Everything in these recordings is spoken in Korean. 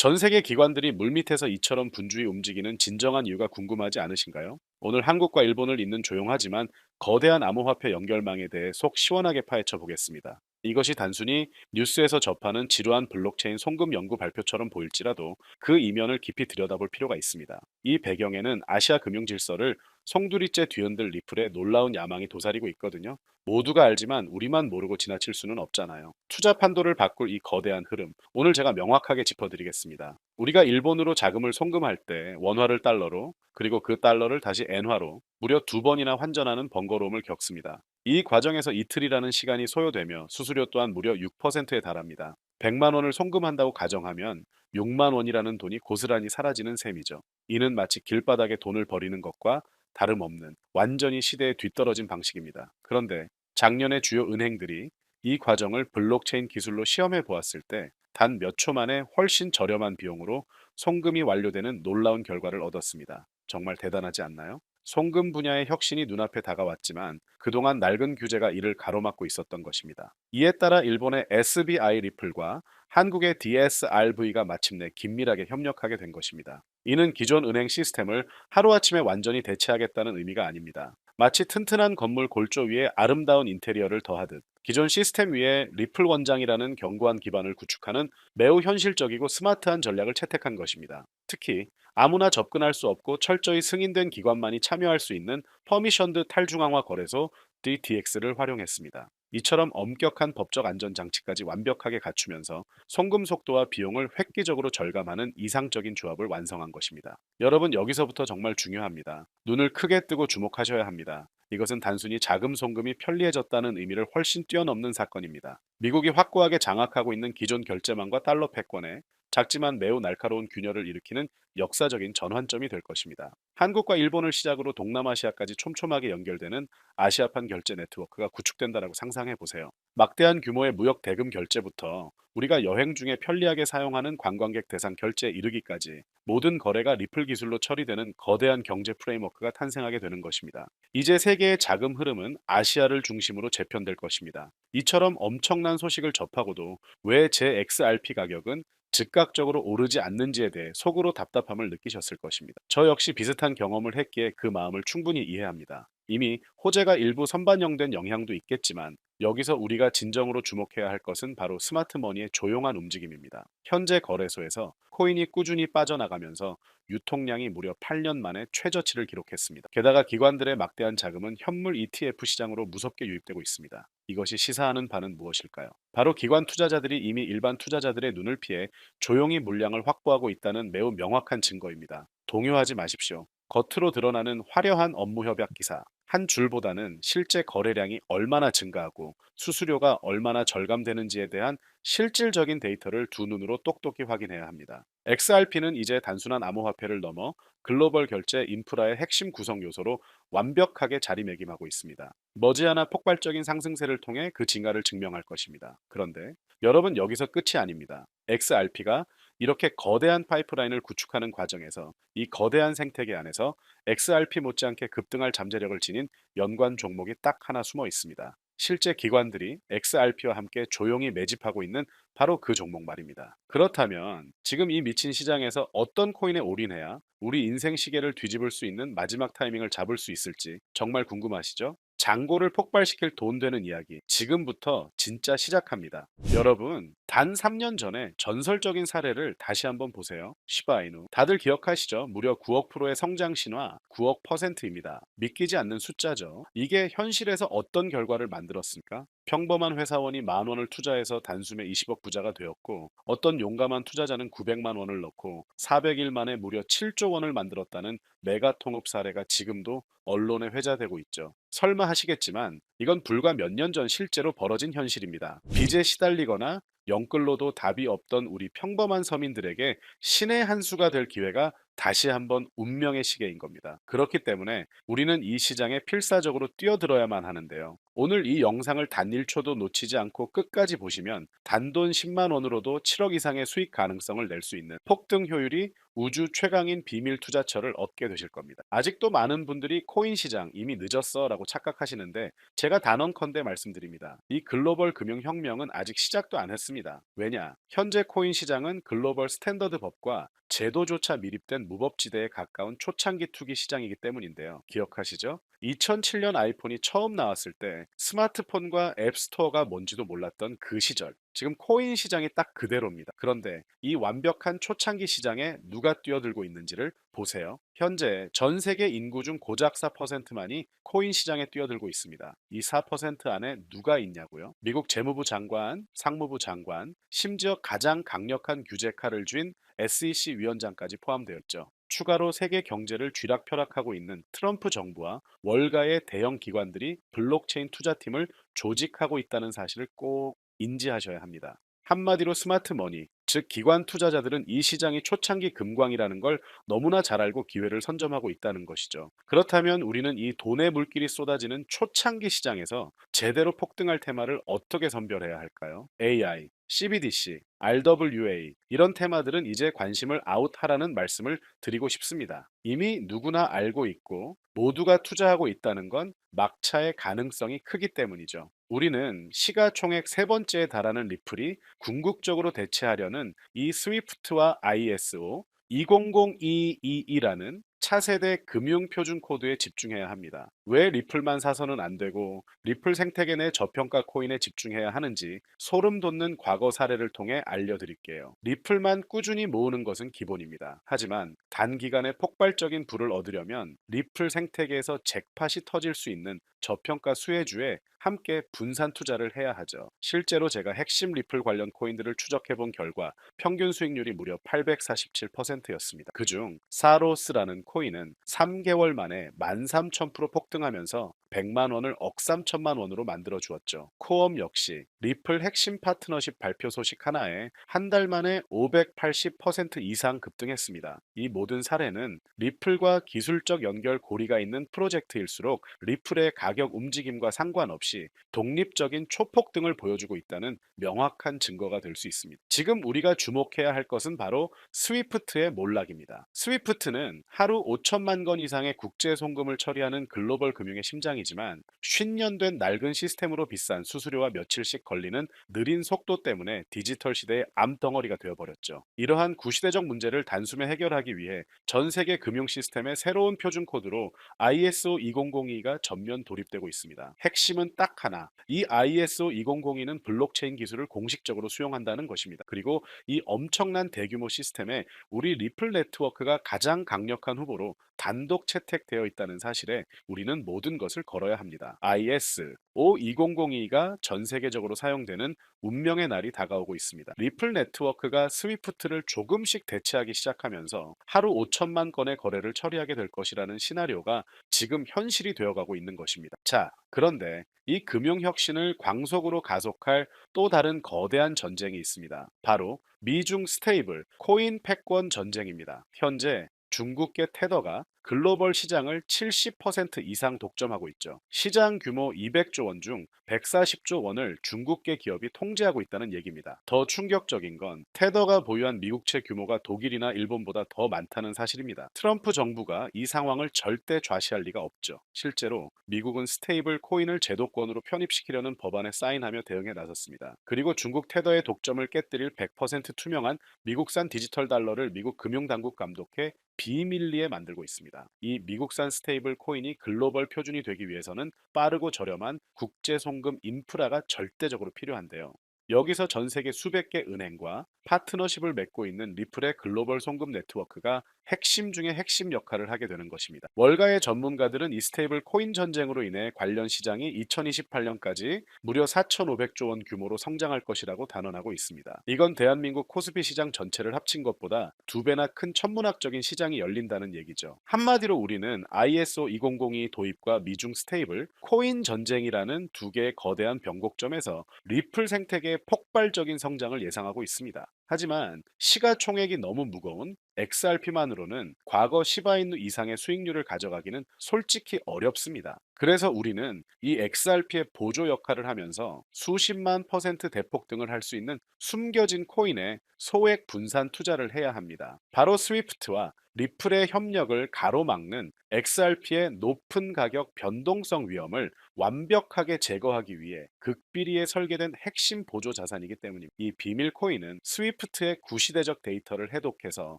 전 세계 기관들이 물밑에서 이처럼 분주히 움직이는 진정한 이유가 궁금하지 않으신가요? 오늘 한국과 일본을 잇는 조용하지만 거대한 암호화폐 연결망에 대해 속 시원하게 파헤쳐 보겠습니다. 이것이 단순히 뉴스에서 접하는 지루한 블록체인 송금 연구 발표처럼 보일지라도 그 이면을 깊이 들여다볼 필요가 있습니다. 이 배경에는 아시아 금융 질서를 송두리째 뒤흔들 리플의 놀라운 야망이 도사리고 있거든요. 모두가 알지만 우리만 모르고 지나칠 수는 없잖아요. 투자 판도를 바꿀 이 거대한 흐름, 오늘 제가 명확하게 짚어드리겠습니다. 우리가 일본으로 자금을 송금할 때 원화를 달러로, 그리고 그 달러를 다시 엔화로 무려 두 번이나 환전하는 번거로움을 겪습니다. 이 과정에서 이틀이라는 시간이 소요되며 수수료 또한 무려 6%에 달합니다. 100만 원을 송금한다고 가정하면 6만 원이라는 돈이 고스란히 사라지는 셈이죠. 이는 마치 길바닥에 돈을 버리는 것과 다름없는 완전히 시대에 뒤떨어진 방식입니다. 그런데 작년에 주요 은행들이 이 과정을 블록체인 기술로 시험해 보았을 때 단 몇 초 만에 훨씬 저렴한 비용으로 송금이 완료되는 놀라운 결과를 얻었습니다. 정말 대단하지 않나요? 송금 분야의 혁신이 눈앞에 다가왔지만 그동안 낡은 규제가 이를 가로막고 있었던 것입니다. 이에 따라 일본의 SBI 리플과 한국의 DSRV가 마침내 긴밀하게 협력하게 된 것입니다. 이는 기존 은행 시스템을 하루아침에 완전히 대체하겠다는 의미가 아닙니다. 마치 튼튼한 건물 골조 위에 아름다운 인테리어를 더하듯 기존 시스템 위에 리플 원장이라는 견고한 기반을 구축하는 매우 현실적이고 스마트한 전략을 채택한 것입니다. 특히 아무나 접근할 수 없고 철저히 승인된 기관만이 참여할 수 있는 퍼미션드 탈중앙화 거래소 DTX를 활용했습니다. 이처럼 엄격한 법적 안전 장치까지 완벽하게 갖추면서 송금 속도와 비용을 획기적으로 절감하는 이상적인 조합을 완성한 것입니다. 여러분, 여기서부터 정말 중요합니다. 눈을 크게 뜨고 주목하셔야 합니다. 이것은 단순히 자금 송금이 편리해졌다는 의미를 훨씬 뛰어넘는 사건입니다. 미국이 확고하게 장악하고 있는 기존 결제망과 달러 패권에 작지만 매우 날카로운 균열을 일으키는 역사적인 전환점이 될 것입니다. 한국과 일본을 시작으로 동남아시아까지 촘촘하게 연결되는 아시아판 결제 네트워크가 구축된다라고 상상해 보세요. 막대한 규모의 무역 대금 결제부터 우리가 여행 중에 편리하게 사용하는 관광객 대상 결제에 이르기까지 모든 거래가 리플 기술로 처리되는 거대한 경제 프레임워크가 탄생하게 되는 것입니다. 이제 세계의 자금 흐름은 아시아를 중심으로 재편될 것입니다. 이처럼 엄청난 소식을 접하고도 왜 제 XRP 가격은 즉각적으로 오르지 않는지에 대해 속으로 답답함을 느끼셨을 것입니다. 저 역시 비슷한 경험을 했기에 그 마음을 충분히 이해합니다. 이미 호재가 일부 선반영된 영향도 있겠지만 여기서 우리가 진정으로 주목해야 할 것은 바로 스마트머니의 조용한 움직임입니다. 현재 거래소에서 코인이 꾸준히 빠져나가면서 유통량이 무려 8년 만에 최저치를 기록했습니다. 게다가 기관들의 막대한 자금은 현물 ETF 시장으로 무섭게 유입되고 있습니다. 이것이 시사하는 바는 무엇일까요? 바로 기관 투자자들이 이미 일반 투자자들의 눈을 피해 조용히 물량을 확보하고 있다는 매우 명확한 증거입니다. 동요하지 마십시오. 겉으로 드러나는 화려한 업무 협약 기사, 한 줄보다는 실제 거래량이 얼마나 증가하고 수수료가 얼마나 절감되는지에 대한 실질적인 데이터를 두 눈으로 똑똑히 확인해야 합니다. XRP는 이제 단순한 암호화폐를 넘어 글로벌 결제 인프라의 핵심 구성 요소로 완벽하게 자리매김하고 있습니다. 머지않아 폭발적인 상승세를 통해 그 진가를 증명할 것입니다. 그런데 여러분, 여기서 끝이 아닙니다. XRP가 이렇게 거대한 파이프라인을 구축하는 과정에서 이 거대한 생태계 안에서 XRP 못지않게 급등할 잠재력을 지닌 연관 종목이 딱 하나 숨어 있습니다. 실제 기관들이 XRP와 함께 조용히 매집하고 있는 바로 그 종목 말입니다. 그렇다면 지금 이 미친 시장에서 어떤 코인에 올인해야 우리 인생 시계를 뒤집을 수 있는 마지막 타이밍을 잡을 수 있을지 정말 궁금하시죠? 장고를 폭발시킬 돈 되는 이야기 지금부터 진짜 시작합니다. 여러분, 단 3년 전에 전설적인 사례를 다시 한번 보세요. 시바이누. 다들 기억하시죠? 무려 9억 프로의 성장 신화, 9억 퍼센트입니다. 믿기지 않는 숫자죠. 이게 현실에서 어떤 결과를 만들었습니까? 평범한 회사원이 10,000원을 투자해서 단숨에 20억 부자가 되었고, 어떤 용감한 투자자는 900만 원을 넣고 400일 만에 무려 7조 원을 만들었다는 메가 통업 사례가 지금도 언론에 회자되고 있죠. 설마 하시겠지만 이건 불과 몇 년 전 실제로 벌어진 현실입니다. 빚에 시달리거나 영끌로도 답이 없던 우리 평범한 서민들에게 신의 한 수가 될 기회가 다시 한번 운명의 시계인 겁니다. 그렇기 때문에 우리는 이 시장에 필사적으로 뛰어들어야만 하는데요. 오늘 이 영상을 단 1초도 놓치지 않고 끝까지 보시면 단돈 10만 원으로도 7억 이상의 수익 가능성을 낼 수 있는 폭등 효율이 우주 최강인 비밀 투자처를 얻게 되실 겁니다. 아직도 많은 분들이 코인 시장 이미 늦었어 라고 착각하시는데 제가 단언컨대 말씀드립니다. 이 글로벌 금융혁명은 아직 시작도 안 했습니다. 왜냐? 현재 코인 시장은 글로벌 스탠더드 법과 제도조차 미립된 무법지대에 가까운 초창기 투기 시장이기 때문인데요. 기억하시죠? 2007년 아이폰이 처음 나왔을 때 스마트폰과 앱스토어가 뭔지도 몰랐던 그 시절. 지금 코인 시장이 딱 그대로입니다. 그런데 이 완벽한 초창기 시장에 누가 뛰어들고 있는지를 보세요. 현재 전 세계 인구 중 고작 4%만이 코인 시장에 뛰어들고 있습니다. 이 4% 안에 누가 있냐고요? 미국 재무부 장관, 상무부 장관, 심지어 가장 강력한 규제 칼을 쥔 SEC 위원장까지 포함되어 있죠. 추가로 세계 경제를 쥐락펴락하고 있는 트럼프 정부와 월가의 대형 기관들이 블록체인 투자팀을 조직하고 있다는 사실을 꼭 인지하셔야 합니다. 한마디로 스마트 머니, 즉 기관 투자자들은 이 시장이 초창기 금광이라는 걸 너무나 잘 알고 기회를 선점하고 있다는 것이죠. 그렇다면 우리는 이 돈의 물길이 쏟아지는 초창기 시장에서 제대로 폭등할 테마를 어떻게 선별해야 할까요? AI, CBDC, RWA 이런 테마들은 이제 관심을 아웃하라는 말씀을 드리고 싶습니다. 이미 누구나 알고 있고 모두가 투자하고 있다는 건 막차의 가능성이 크기 때문이죠. 우리는 시가총액 세 번째에 달하는 리플이 궁극적으로 대체하려는 이 스위프트와 ISO 200222라는 차세대 금융 표준 코드에 집중해야 합니다. 왜 리플만 사서는 안 되고 리플 생태계 내 저평가 코인에 집중해야 하는지 소름 돋는 과거 사례를 통해 알려드릴게요. 리플만 꾸준히 모으는 것은 기본입니다. 하지만 단기간에 폭발적인 부를 얻으려면 리플 생태계에서 잭팟이 터질 수 있는 저평가 수혜주에 함께 분산 투자를 해야 하죠. 실제로 제가 핵심 리플 관련 코인들을 추적해 본 결과 평균 수익률이 무려 847%였습니다. 그중 사로스라는 코인은 3개월 만에 13,000% 폭등하면서 100만 원을 억 3천만 원으로 만들어 주었죠. 코엄 역시 리플 핵심 파트너십 발표 소식 하나에 한 달 만에 580% 이상 급등했습니다. 이 모든 사례는 리플과 기술적 연결 고리가 있는 프로젝트일수록 리플의 가격 움직임과 상관없이 독립적인 초폭등을 보여주고 있다는 명확한 증거가 될 수 있습니다. 지금 우리가 주목해야 할 것은 바로 스위프트의 몰락입니다. 스위프트는 하루 5천만 건 이상의 국제 송금을 처리하는 글로벌 금융의 심장이지만 50년 된 낡은 시스템으로 비싼 수수료와 며칠씩 걸리는 느린 속도 때문에 디지털 시대의 암덩어리가 되어버렸죠. 이러한 구시대적 문제를 단숨에 해결하기 위해 전 세계 금융 시스템의 새로운 표준 코드로 ISO 2002가 전면 돌입되고 있습니다. 핵심은 딱 하나. 이 ISO 2002는 블록체인 기술을 공식적으로 수용한다는 것입니다. 그리고 이 엄청난 대규모 시스템에 우리 리플 네트워크가 가장 강력한 후보로 단독 채택되어 있다는 사실에 우리는 모든 것을 걸어야 합니다. ISO 2002가 전 세계적으로 사용되는 운명의 날이 다가오고 있습니다. 리플 네트워크가 스위프트를 조금씩 대체하기 시작하면서 하루 5천만 건의 거래를 처리하게 될 것이라는 시나리오가 지금 현실이 되어가고 있는 것입니다. 자, 그런데 이 금융혁신을 광속으로 가속할 또 다른 거대한 전쟁이 있습니다. 바로 미중 스테이블 코인 패권 전쟁입니다. 현재 중국계 테더가 글로벌 시장을 70% 이상 독점하고 있죠. 시장 규모 200조 원 중 140조 원을 중국계 기업이 통제하고 있다는 얘기입니다. 더 충격적인 건 테더가 보유한 미국채 규모가 독일이나 일본보다 더 많다는 사실입니다. 트럼프 정부가 이 상황을 절대 좌시할 리가 없죠. 실제로 미국은 스테이블 코인을 제도권으로 편입시키려는 법안에 사인하며 대응에 나섰습니다. 그리고 중국 테더의 독점을 깨뜨릴 100% 투명한 미국산 디지털 달러를 미국 금융당국 감독해 비밀리에 만들고 있습니다. 이 미국산 스테이블 코인이 글로벌 표준이 되기 위해서는 빠르고 저렴한 국제 송금 인프라가 절대적으로 필요한데요. 여기서 전 세계 수백 개 은행과 파트너십을 맺고 있는 리플의 글로벌 송금 네트워크가 핵심 중의 핵심 역할을 하게 되는 것입니다. 월가의 전문가들은 이 스테이블 코인 전쟁으로 인해 관련 시장이 2028년까지 무려 4,500조 원 규모로 성장할 것이라고 단언하고 있습니다. 이건 대한민국 코스피 시장 전체를 합친 것보다 두 배나 큰 천문학적인 시장이 열린다는 얘기죠. 한마디로 우리는 ISO 2002 도입과 미중 스테이블 코인 전쟁이라는 두 개의 거대한 변곡점에서 리플 생태계의 폭발적인 성장을 예상하고 있습니다. 하지만 시가총액이 너무 무거운 XRP만으로는 과거 시바이누 이상의 수익률을 가져가기는 솔직히 어렵습니다. 그래서 우리는 이 XRP의 보조 역할을 하면서 수십만 퍼센트 대폭등을 할 수 있는 숨겨진 코인에 소액 분산 투자를 해야 합니다. 바로 스위프트와 리플의 협력을 가로막는 XRP의 높은 가격 변동성 위험을 완벽하게 제거하기 위해 극비리에 설계된 핵심 보조 자산이기 때문입니다. 이 비밀 코인은 스위프트의 구시대적 데이터를 해독해서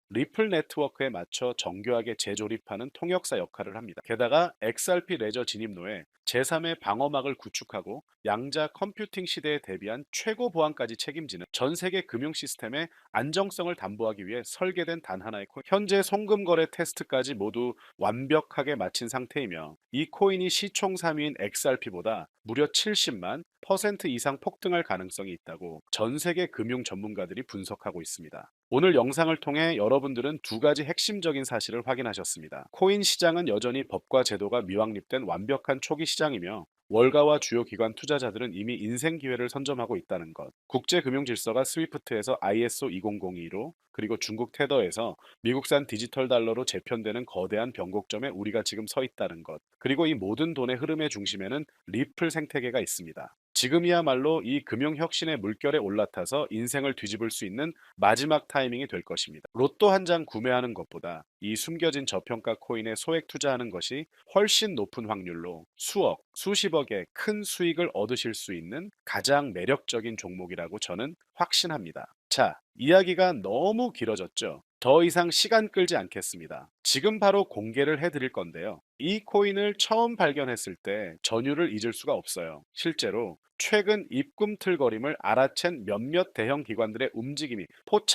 리플 네트워크에 맞춰 정교하게 재조립하는 통역사 역할을 합니다. 게다가 XRP 레저 진입로에 제3의 방어막을 구축하고 양자 컴퓨팅 시대에 대비한 최고 보안까지 책임지는 전 세계 금융 시스템의 안정성을 담보하기 위해 설계된 단 하나의 코인. 현재 송금 거래 테스트까지 모두 완벽하게 마친 상태이며 이 코인이 시총 3위인 XRP보다 무려 70만 퍼센트 이상 폭등할 가능성이 있다고 전 세계 금융 전문가들이 분석하고 있습니다. 오늘 영상을 통해 여러분들은 두 가지 핵심적인 사실을 확인하셨습니다. 코인 시장은 여전히 법과 제도가 미확립된 완벽한 초기 시장이며 월가와 주요 기관 투자자들은 이미 인생 기회를 선점하고 있다는 것. 국제 금융 질서가 스위프트에서 ISO 20022로 그리고 중국 테더에서 미국산 디지털 달러로 재편되는 거대한 변곡점에 우리가 지금 서 있다는 것. 그리고 이 모든 돈의 흐름의 중심에는 리플 생태계가 있습니다. 지금이야말로 이 금융 혁신의 물결에 올라타서 인생을 뒤집을 수 있는 마지막 타이밍이 될 것입니다. 로또 한 장 구매하는 것보다 이 숨겨진 저평가 코인에 소액 투자하는 것이 훨씬 높은 확률로 수억, 수십억의 큰 수익을 얻으실 수 있는 가장 매력적인 종목이라고 저는 확신합니다. 자, 이야기가 너무 길어졌죠? 더 이상 시간 끌지 않겠습니다. 지금 바로 공개를 해드릴 건데요. 이 코인을 처음 발견했을 때 전율을 잊을 수가 없어요. 실제로 최근 입꿈틀거림을 알아챈 몇몇 대형 기관들의 움직임이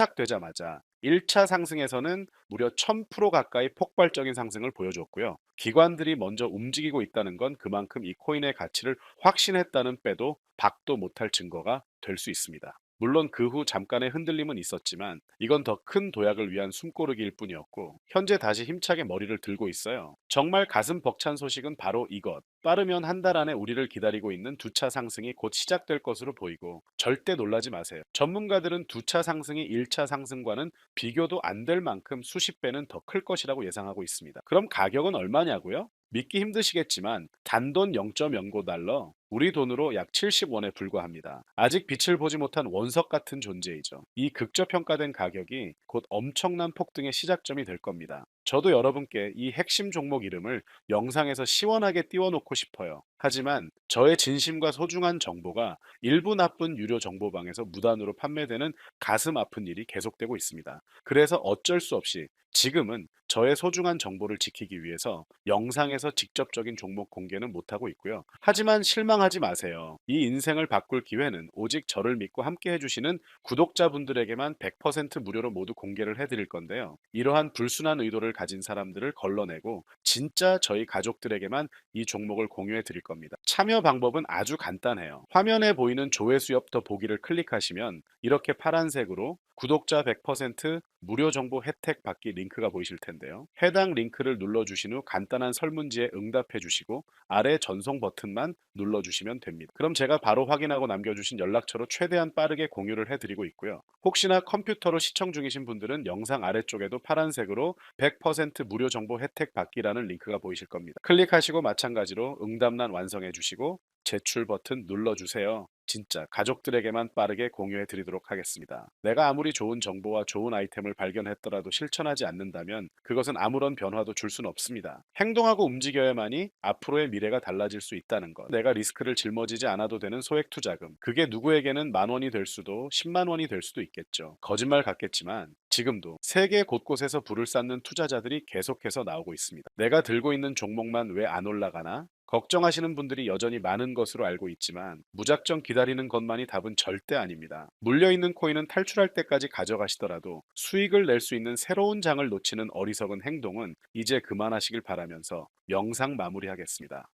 포착되자마자 1차 상승에서는 무려 1000% 가까이 폭발적인 상승을 보여줬고요. 기관들이 먼저 움직이고 있다는 건 그만큼 이 코인의 가치를 확신했다는 빼도 박도 못할 증거가 될 수 있습니다. 물론 그 후 잠깐의 흔들림은 있었지만 이건 더 큰 도약을 위한 숨고르기일 뿐이었고 현재 다시 힘차게 머리를 들고 있어요. 정말 가슴 벅찬 소식은 바로 이것. 빠르면 한 달 안에 우리를 기다리고 있는 두 차 상승이 곧 시작될 것으로 보이고 절대 놀라지 마세요. 전문가들은 두 차 상승이 1차 상승과는 비교도 안 될 만큼 수십 배는 더 클 것이라고 예상하고 있습니다. 그럼 가격은 얼마냐고요? 믿기 힘드시겠지만 단돈 0.09달러, 우리 돈으로 약 70원에 불과합니다. 아직 빛을 보지 못한 원석 같은 존재이죠. 이 극저평가된 가격이 곧 엄청난 폭등의 시작점이 될 겁니다. 저도 여러분께 이 핵심 종목 이름을 영상에서 시원하게 띄워놓고 싶어요. 하지만 저의 진심과 소중한 정보가 일부 나쁜 유료 정보방에서 무단으로 판매되는 가슴 아픈 일이 계속되고 있습니다. 그래서 어쩔 수 없이 지금은 저의 소중한 정보를 지키기 위해서 영상에서 직접적인 종목 공개는 못하고 있고요. 하지만 실망하지 마세요. 이 인생을 바꿀 기회는 오직 저를 믿고 함께 해주시는 구독자분들에게만 100% 무료로 모두 공개를 해드릴 건데요. 이러한 불순한 의도를 가진 사람들을 걸러내고 진짜 저희 가족들에게만 이 종목을 공유해 드릴 겁니다. 참여 방법은 아주 간단해요. 화면에 보이는 조회수 더 보기를 클릭하시면 이렇게 파란색으로 구독자 100% 무료 정보 혜택 받기 링크가 보이실 텐데요. 해당 링크를 눌러주신 후 간단한 설문지에 응답해 주시고 아래 전송 버튼만 눌러주시면 됩니다. 그럼 제가 바로 확인하고 남겨주신 연락처로 최대한 빠르게 공유를 해드리고 있고요. 혹시나 컴퓨터로 시청 중이신 분들은 영상 아래쪽에도 파란색으로 100% 무료 정보 혜택 받기라는 링크가 보이실 겁니다. 클릭하시고 마찬가지로 응답란 완성해 주시고 제출 버튼 눌러주세요. 진짜 가족들에게만 빠르게 공유해 드리도록 하겠습니다. 내가 아무리 좋은 정보와 좋은 아이템을 발견했더라도 실천하지 않는다면 그것은 아무런 변화도 줄 수는 없습니다. 행동하고 움직여야만이 앞으로의 미래가 달라질 수 있다는 것. 내가 리스크를 짊어지지 않아도 되는 소액 투자금. 그게 누구에게는 10,000원이 될 수도 100,000원이 될 수도 있겠죠. 거짓말 같겠지만 지금도 세계 곳곳에서 불을 쌓는 투자자들이 계속해서 나오고 있습니다. 내가 들고 있는 종목만 왜 안 올라가나? 걱정하시는 분들이 여전히 많은 것으로 알고 있지만 무작정 기다리는 것만이 답은 절대 아닙니다. 물려있는 코인은 탈출할 때까지 가져가시더라도 수익을 낼 수 있는 새로운 장을 놓치는 어리석은 행동은 이제 그만하시길 바라면서 영상 마무리하겠습니다.